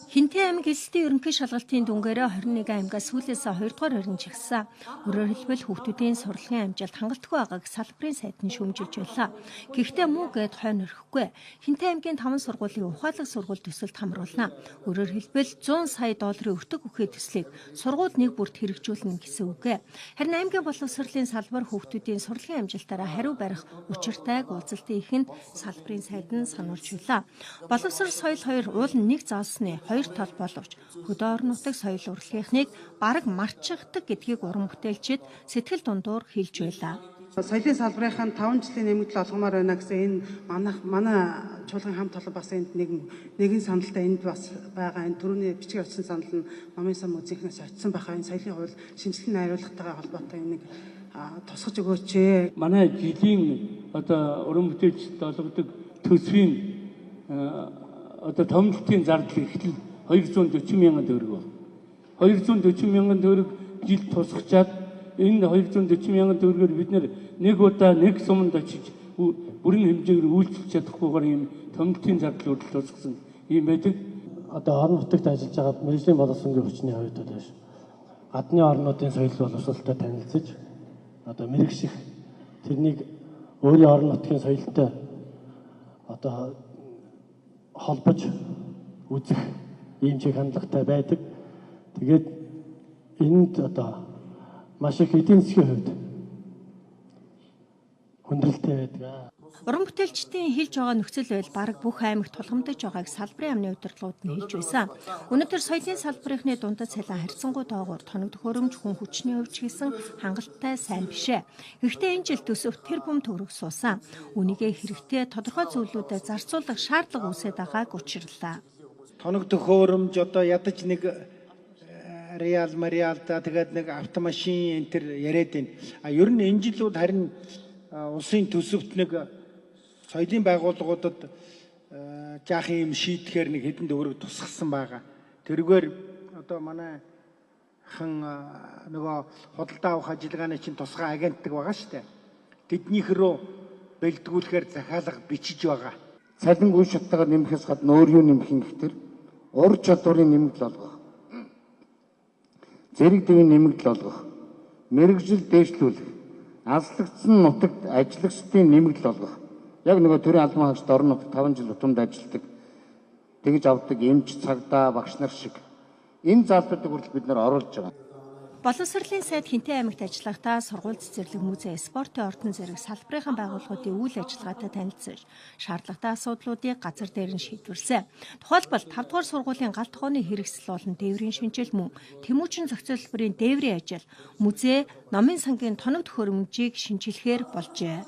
Хинтээ аймаг эсэлтийн ерөнхий шалгалтын дүнгээр 21 аймгаас сүүлээс 2 дугаар хорин чигссэн. Өөрөөр хэлбэл хүүхдүүдийн сурлагын амжилт хангалтгүй байгааг салбарын сайд нь шүүмжилж байлаа. Гэхдээ муу гэд хойно өрөхгүй. Хинтээ аймгийн 5 сургуулийн ухаалаг сургууль төсөлд хамруулна. Өөрөөр хэлбэл 100 сая долларын өртөг бүхий төслийг сургууль нэг бүрт хэрэгжүүлнэ гэсэн үг. Харин аймгийн боловсролын салбар хүүхдүүдийн сурлагын амжилтаараа хариу барих учиртайг уулзалтын эхэнд салбарын сайд нь сануулж байлаа. Боловсрол соёл 2 уул нь нэг заалсны 2 тал боловч хөдөө орон нутаг соёл урлагийнхныг бараг марчигдаг гэдгийг уран бүтээлчид сэтгэл дундуур хэлж байлаа. Соёлын салбарынхаа 5 жилийн нэмэгдэл олгомоор байна гэсэн энэ манай чуулган хамт олон бас энд нэгэн саналтай энд бас байгаа. Энэ түрүүний бичиг очсон санал нь номын сан музейхнээс очсон байхаа энэ соёлын хууль шинжилгээний хариулгатайгаа холбоотой нэг тусгаж өгөөч. Манай жилийн уран бүтээлчд олгодог төсвийн томилтын зардал эхлэл 240 мянган төгрөг байна. 240 мянган төгрөг жил тусгачаад энэ 240 мянган төгрөгөөр бид нэг удаа нэг суманд очиж бүрэн хэмжээгээр үйлчлэж чадахгүйгээр ийм томилтын зардал өрдөл тусгасан юм байдаг. Орон нутагт ажиллаж байгаа мэргэжлийн боловсролын хүчний хувьд гадны орнуудын соёл боловсролтой танилцж мэрэгших тэрнийг өөрийн орон нутгийн соёлтой холбож үзэх ийм чиг хандлагатай байдаг. Тэгээд энд маш их эдийн засгийн хувьд хүндрэлтэй байдаг. Уран бүтээлчдийн хэлж байгаа нөхцөл байдал бараг бүх аймагт тулгамдж байгааг салбарын амны удирдлагууд нь хэлж байсан. Өнөөдөр соёлын салбарынхны дундад цалин харьцангуй доогуур тоног төхөөрөмж хүн хүчний хувьд ч гэсэн хангалттай сайн бишээ. Гэхдээ энэ жил төсөвт тэр бүм төгрөг суусан. Үнийгээ хэрэгтэй тодорхой зүйлүүдэд зарцуулах шаардлага үүсээд байгааг учирлаа. Тоног төхөөрөмж ядаж нэг реал тэгээд нэг автомашин энэ төр яриад байна. Ер нь энэ жилүүд харин улсын төсөвт нэг соёлын байгууллагуудад жаахан юм шийдэхээр нэг хэдэн төгрөг тусгасан байгаа. Тэргээр манай нөгөө худалдаа авах ажиллагааны чинь тусгай агентдаг байгаа шүү дээ. Тэднийх рүү бэлдгүүлэхээр захиалга бичиж байгаа. Цалин үе шаттайгаар нэмэхээс гадна өөр юу нэмэх юм гэхээр ур чадварын нэмэгдэл олгох, зэрэг дэвийн нэмэгдэл олгох, мэрэгжил дээшлүүлэх, алслагдсан нутагт ажиллагчдын нэмэгдэл олгох. Яг нөгөө төрийн албан хаагчид орон нутагт 5 жил утамд ажилладаг, тэгж авдаг эмч, цагдаа, багш нар шиг энэ заалтуудыг хүртэл бид нар оруулж байгаа. Боловсролын сайд Хинтээ аймагт ажиллахдаа сургууль цэцэрлэг музей, спортын ордон зэрэг салбарын байгууллагуудын үйл ажиллагаатай танилцж, шаардлагатай асуудлуудыг газар дээр нь шийдвэрлэсэн. Тухайлбал 5 дугаар сургуулийн гал тухайны хэрэгсэл болон дээврийн шинжил мөн Тэмүүжин зохицуулбарын дээврийн ажил, музей, номын сангийн тоног төхөөрөмжийг шинжилэхээр болжээ.